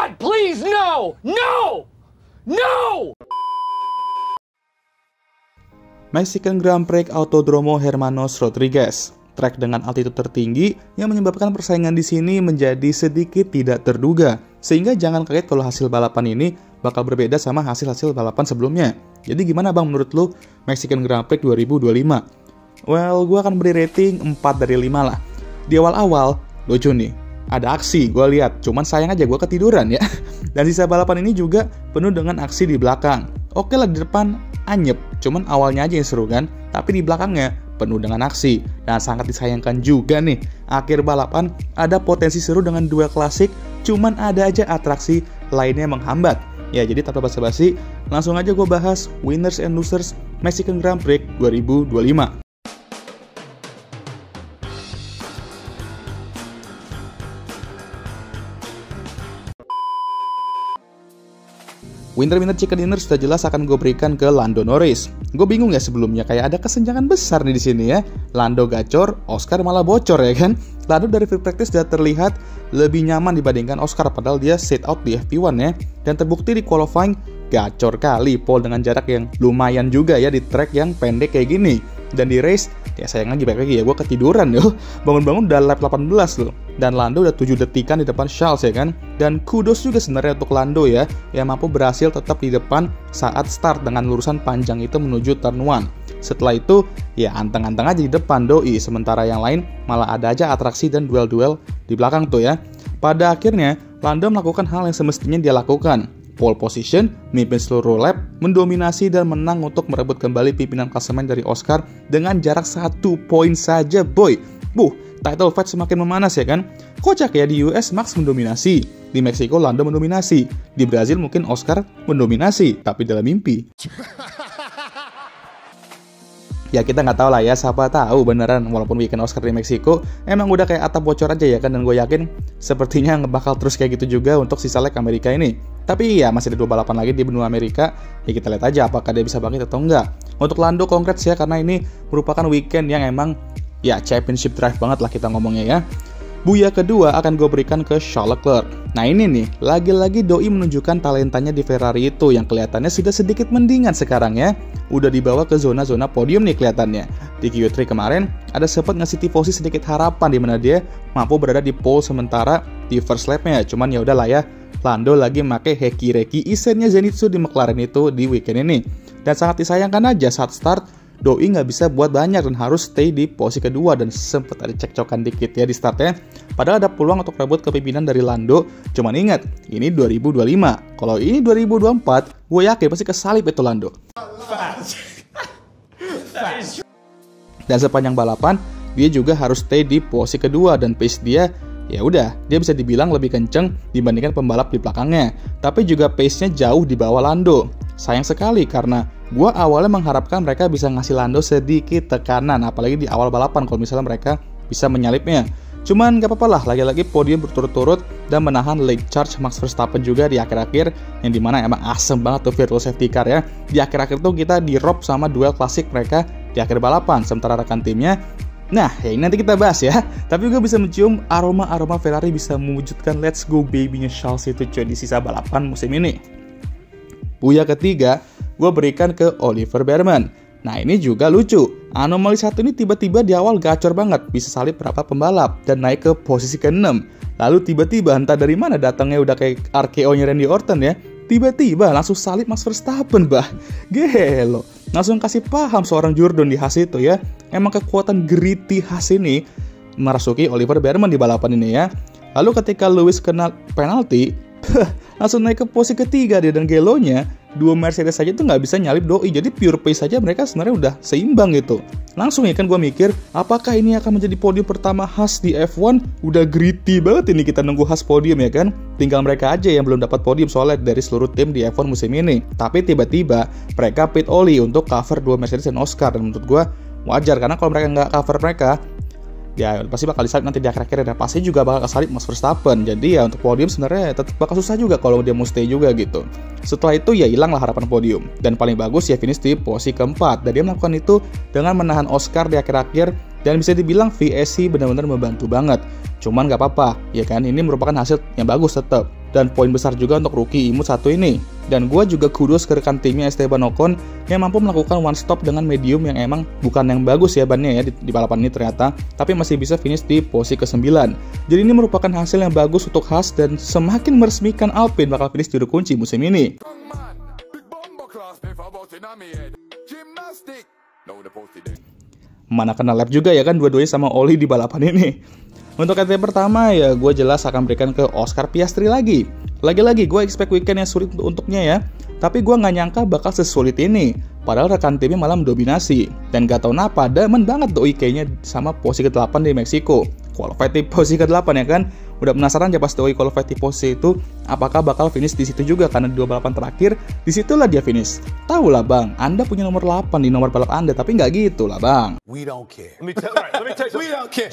God, please, no! No! No! Mexican Grand Prix Autodromo Hermanos Rodriguez, trek dengan altitude tertinggi yang menyebabkan persaingan di sini menjadi sedikit tidak terduga. Sehingga jangan kaget kalau hasil balapan ini bakal berbeda sama hasil-hasil balapan sebelumnya. Jadi gimana bang menurut lu Mexican Grand Prix 2025? Well, gue akan beri rating 4 dari 5 lah. Di awal-awal, lucu nih. Ada aksi, gue lihat. Cuman sayang aja gue ketiduran ya. Dan sisa balapan ini juga penuh dengan aksi di belakang. Oke lah di depan anyep, cuman awalnya aja yang seru kan. Tapi di belakangnya penuh dengan aksi. Dan sangat disayangkan juga nih, akhir balapan ada potensi seru dengan duel klasik, cuman ada aja atraksi lainnya menghambat. Ya jadi tanpa basa-basi, langsung aja gue bahas winners and losers Mexican Grand Prix 2025. Winner chicken dinner sudah jelas akan gue berikan ke Lando Norris. Gue bingung ya sebelumnya, kayak ada kesenjangan besar nih di sini ya. Lando gacor, Oscar malah bocor ya kan. Lando dari free practice sudah terlihat lebih nyaman dibandingkan Oscar, padahal dia sit out di FP1 ya. Dan terbukti di qualifying gacor kali pole dengan jarak yang lumayan juga ya di track yang pendek kayak gini. Dan di race, ya sayang lagi baik lagi ya, gue ketiduran yo. Bangun-bangun udah lap 18 loh. Dan Lando udah 7 detikan di depan Charles ya kan. Dan kudos juga sebenarnya untuk Lando ya, yang mampu berhasil tetap di depan saat start dengan lurusan panjang itu menuju turn 1. Setelah itu, ya anteng-anteng aja di depan doi, sementara yang lain malah ada aja atraksi dan duel-duel di belakang tuh ya. Pada akhirnya, Lando melakukan hal yang semestinya dia lakukan. Pole position, memimpin seluruh lap, mendominasi dan menang untuk merebut kembali pimpinan klasemen dari Oscar dengan jarak 1 poin saja boy. Title fight semakin memanas ya kan? Kocak ya, di US Max mendominasi, di Meksiko Lando mendominasi, di Brazil mungkin Oscar mendominasi, tapi dalam mimpi. Ya kita nggak tahu lah ya, siapa tahu beneran walaupun weekend Oscar di Meksiko emang udah kayak atap bocor aja ya kan. Dan gue yakin sepertinya bakal terus kayak gitu juga untuk sisa leg Amerika ini. Tapi ya masih ada 2 balapan lagi di benua Amerika, ya kita lihat aja apakah dia bisa bangkit atau enggak. Untuk Lando congrats ya, karena ini merupakan weekend yang emang ya championship drive banget lah kita ngomongnya ya. Buya kedua akan gue berikan ke Charles Leclerc. Nah ini nih, lagi-lagi doi menunjukkan talentanya di Ferrari itu yang kelihatannya sudah sedikit mendingan sekarang ya. Udah dibawa ke zona-zona podium nih kelihatannya. Di Q3 kemarin, ada sempat ngasih tifosi sedikit harapan di mana dia mampu berada di pole sementara di first lap-nya. Cuman ya udahlah ya, Lando lagi make heki-reki isennya Zenitsu di McLaren itu di weekend ini. Dan sangat disayangkan aja saat start, doi nggak bisa buat banyak dan harus stay di posisi kedua dan sempet ada cekcokan dikit ya di startnya. Padahal ada peluang untuk rebut kepemimpinan dari Lando. Cuman ingat, ini 2025. Kalau ini 2024, gue yakin pasti kesalip itu Lando. Dan sepanjang balapan, dia juga harus stay di posisi kedua dan pace dia ya udah, dia bisa dibilang lebih kenceng dibandingkan pembalap di belakangnya. Tapi juga pace-nya jauh di bawah Lando. Sayang sekali karena gua awalnya mengharapkan mereka bisa ngasih Lando sedikit tekanan, apalagi di awal balapan kalau misalnya mereka bisa menyalipnya. Cuman gak apa-apa lah, lagi-lagi podium berturut-turut dan menahan late charge Max Verstappen juga di akhir-akhir, yang dimana emang asem banget tuh virtual safety car ya. Di akhir-akhir tuh kita di-rob sama duel klasik mereka di akhir balapan, sementara rekan timnya, nah ya ini nanti kita bahas ya. Tapi gue bisa mencium aroma-aroma Ferrari bisa mewujudkan let's go baby-nya Charles itu coy di sisa balapan musim ini. Buya ketiga, gue berikan ke Oliver Bearman. Nah ini juga lucu, anomali satu ini tiba-tiba di awal gacor banget, bisa salip berapa pembalap dan naik ke posisi ke-6. Lalu tiba-tiba entah dari mana datangnya udah kayak RKO-nya Randy Orton ya, tiba-tiba langsung salip Max Verstappen bah. Gelo, langsung kasih paham seorang Jordan di Haas itu ya, emang kekuatan gritty Haas ini merasuki Oliver Bearman di balapan ini ya. Lalu ketika Lewis kena penalti, langsung naik ke posisi ketiga dia, dan gelonya 2 Mercedes saja tuh nggak bisa nyalip doi. Jadi pure pace saja mereka sebenarnya udah seimbang gitu. Langsung ya kan gue mikir, apakah ini akan menjadi podium pertama Haas di F1? Udah gritty banget ini kita nunggu Haas podium ya kan. Tinggal mereka aja yang belum dapat podium soalnya dari seluruh tim di F1 musim ini. Tapi tiba-tiba mereka pit Oli untuk cover 2 Mercedes dan Oscar, dan menurut gue wajar karena kalau mereka nggak cover mereka, ya pasti bakal disalip nanti di akhir-akhir, dan pasti juga bakal kesalip Max Verstappen. Jadi ya untuk podium sebenarnya tetap bakal susah juga kalau dia mau stay juga gitu. Setelah itu ya hilanglah harapan podium, dan paling bagus ya finish di posisi keempat, dan dia melakukan itu dengan menahan Oscar di akhir-akhir, dan bisa dibilang VSC benar-benar membantu banget. Cuman gak apa-apa ya kan, ini merupakan hasil yang bagus tetap. dan poin besar juga untuk rookie imut satu ini. Dan gue juga kudos ke rekan timnya Esteban Ocon yang mampu melakukan one stop dengan medium yang emang bukan yang bagus ya bannya ya di balapan ini ternyata, tapi masih bisa finish di posisi ke-9. Jadi ini merupakan hasil yang bagus untuk Haas dan semakin meresmikan Alpine bakal finish juru kunci musim ini. Mana kena lap juga ya kan dua-duanya sama Oli di balapan ini. Untuk kategori pertama ya gue jelas akan berikan ke Oscar Piastri lagi. Lagi-lagi gue expect weekend yang sulit untuknya ya. Tapi gue gak nyangka bakal sesulit ini. Padahal rekan timnya malah mendominasi. Dan gak tau kenapa demen banget Doi kayaknya sama posisi ke-8 di Meksiko. Qualified di posisi ke-8 ya kan. Udah penasaran aja pas Doi qualified di posisi itu apakah bakal finish di situ juga, karena 2 balapan terakhir disitulah dia finish. Tahu lah bang, Anda punya nomor 8 di nomor balap Anda, tapi nggak gitu lah bang. We don't care. Let me tell you, we don't care.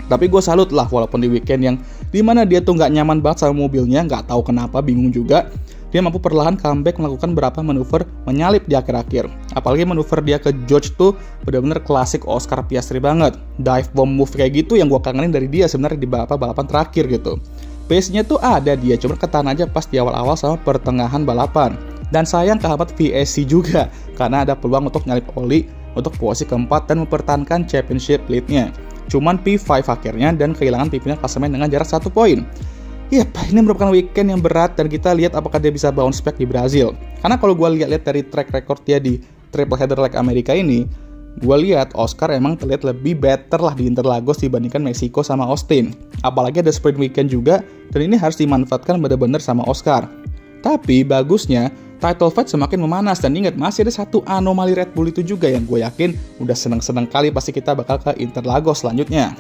Tapi gue salut lah walaupun di weekend yang dimana dia tuh nggak nyaman banget sama mobilnya, nggak tahu kenapa, bingung juga. Dia mampu perlahan comeback melakukan beberapa manuver menyalip di akhir-akhir. Apalagi manuver dia ke George tuh benar-benar klasik Oscar Piastri banget. Dive bomb move kayak gitu yang gue kangenin dari dia sebenarnya di balapan terakhir gitu. Pace-nya tuh ada dia, cuma ketahan aja pas di awal-awal sama pertengahan balapan. Dan sayang kehambat VSC juga, karena ada peluang untuk nyalip Oli untuk posisi keempat dan mempertahankan championship lead-nya. Cuman P5 akhirnya dan kehilangan pimpinan klasemen dengan jarak 1 poin. Yap, ini merupakan weekend yang berat dan kita lihat apakah dia bisa bounce back di Brazil. Karena kalau gue lihat dari track record dia di triple header leg Amerika ini, gue lihat Oscar emang terlihat lebih better lah di Interlagos dibandingkan Meksiko sama Austin. Apalagi ada sprint weekend juga, dan ini harus dimanfaatkan benar-benar sama Oscar. Tapi bagusnya, title fight semakin memanas, dan ingat masih ada satu anomali Red Bull itu juga yang gue yakin udah seneng-seneng kali pasti kita bakal ke Interlagos selanjutnya.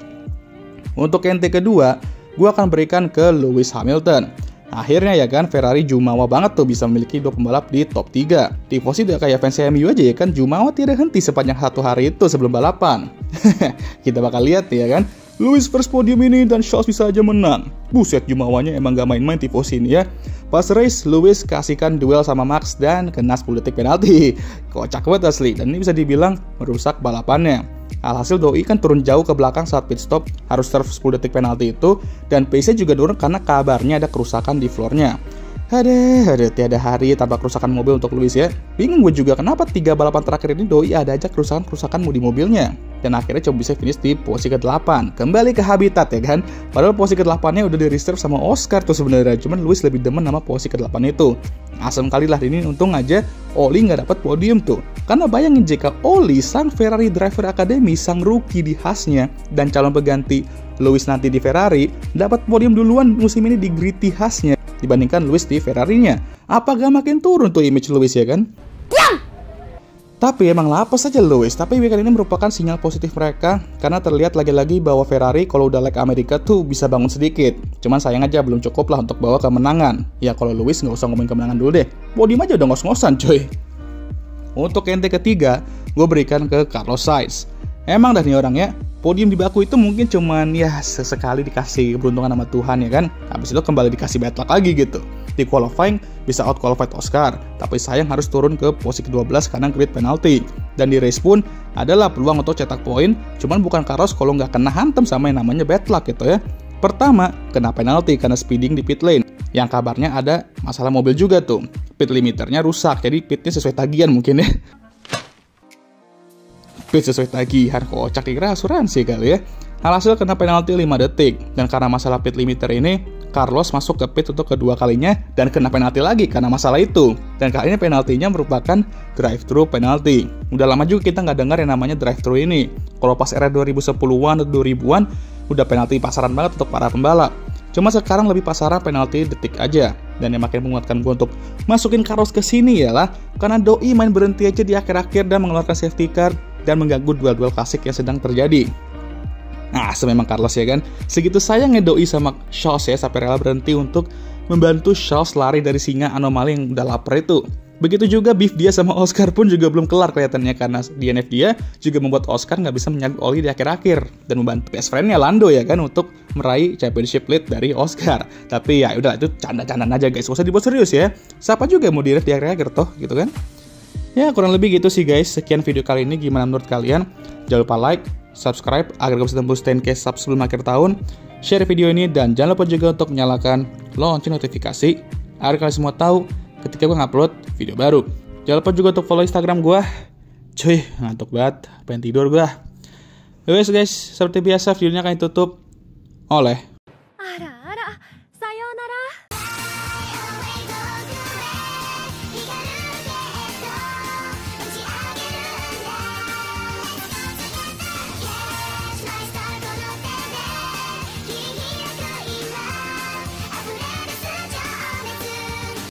Untuk NT kedua, gue akan berikan ke Lewis Hamilton. Akhirnya ya kan, Ferrari jumawa banget tuh bisa memiliki 2 pembalap di top 3. Tifosi udah kayak fans MU aja ya kan, jumawa tidak henti sepanjang 1 hari itu sebelum balapan. Kita bakal lihat ya kan, Lewis first podium ini dan Charles bisa aja menang. Buset, jumawanya emang gak main-main tifosi ini ya. Pas race, Lewis kasihkan duel sama Max dan kena 10 detik penalti. Kocak banget asli, dan ini bisa dibilang merusak balapannya. Alhasil Doi kan turun jauh ke belakang saat pit stop, harus serve 10 detik penalti itu, dan pace-nya juga turun karena kabarnya ada kerusakan di floornya. Aduh, tiada hari tanpa kerusakan mobil untuk Lewis ya. Bingung gue juga kenapa 3 balapan terakhir ini Doi ada aja kerusakan di mobilnya. Dan akhirnya cuma bisa finish di posisi ke-8. Kembali ke habitat ya kan. Padahal posisi ke-8-nya udah di reserve sama Oscar tuh sebenarnya. Cuman Lewis lebih demen sama posisi ke-8 itu. Asem kali lah ini, untung aja Oli nggak dapat podium tuh. Karena bayangin jika Oli, sang Ferrari Driver Academy, sang rookie di Haas-nya, dan calon pengganti Lewis nanti di Ferrari, dapat podium duluan musim ini di gritty Haas-nya dibandingkan Lewis di Ferrari-nya. Apa gak makin turun tuh image Lewis ya kan? Tapi emang lapas aja Lewis, tapi weekend ini merupakan sinyal positif mereka karena terlihat lagi-lagi bahwa Ferrari kalau udah leg Amerika tuh bisa bangun sedikit. Cuman sayang aja belum cukup lah untuk bawa kemenangan. Ya kalau Lewis nggak usah ngomongin kemenangan dulu deh, podium aja udah ngos-ngosan coy. Untuk NT ketiga, gue berikan ke Carlos Sainz. Emang dah nih orangnya, podium di Baku itu mungkin cuman ya sesekali dikasih keberuntungan sama Tuhan ya kan. Habis itu kembali dikasih bad luck lagi gitu. Di qualifying bisa out qualified Oscar, tapi sayang harus turun ke posisi ke-12 karena grid penalti. Dan di race pun adalah peluang untuk cetak poin, cuman bukan Carlos kalau nggak kena hantam sama yang namanya bad luck gitu ya. Pertama, kena penalti karena speeding di pit lane, yang kabarnya ada masalah mobil juga tuh. Pit limiternya rusak, jadi pitnya sesuai tagihan mungkin ya. Pit sesuai tagihan, kocak dikira asuransi kali ya. Alhasil kena penalti 5 detik, dan karena masalah pit limiter ini, Carlos masuk ke pit untuk kedua kalinya dan kena penalti lagi karena masalah itu. Dan kali ini penaltinya merupakan drive-thru penalti. Udah lama juga kita nggak dengar yang namanya drive-thru ini. Kalau pas era 2010-an atau 2000-an, udah penalti pasaran banget untuk para pembalap. Cuma sekarang lebih pasaran penalti detik aja. Dan yang makin menguatkan gue untuk masukin Carlos ke sini ialah karena Doi main berhenti aja di akhir-akhir dan mengeluarkan safety car dan mengganggu duel-duel klasik yang sedang terjadi. Nah, sememang Carlos ya kan, segitu sayangnya Doi sama Charles ya sampai rela berhenti untuk membantu Charles lari dari singa anomali yang udah lapar itu. Begitu juga beef dia sama Oscar pun juga belum kelar kelihatannya karena DNF dia juga membuat Oscar nggak bisa menyalip Oli di akhir-akhir dan membantu best friend-nya Lando ya kan untuk meraih championship lead dari Oscar. Tapi ya udah itu canda-candaan aja guys, gak usah dibuat serius ya. Siapa juga mau di-ref di akhir-akhir toh gitu kan? Ya kurang lebih gitu sih guys. Sekian video kali ini, gimana menurut kalian? Jangan lupa like, subscribe agar bisa tembus 10k sub sebelum akhir tahun, share video ini, dan jangan lupa juga untuk menyalakan lonceng notifikasi agar kalian semua tahu ketika gue ngupload video baru. Jangan lupa juga untuk follow Instagram gue. Cuy, ngantuk banget, pengen tidur gue. Guys, seperti biasa videonya akan ditutup oleh Ara, sayonara.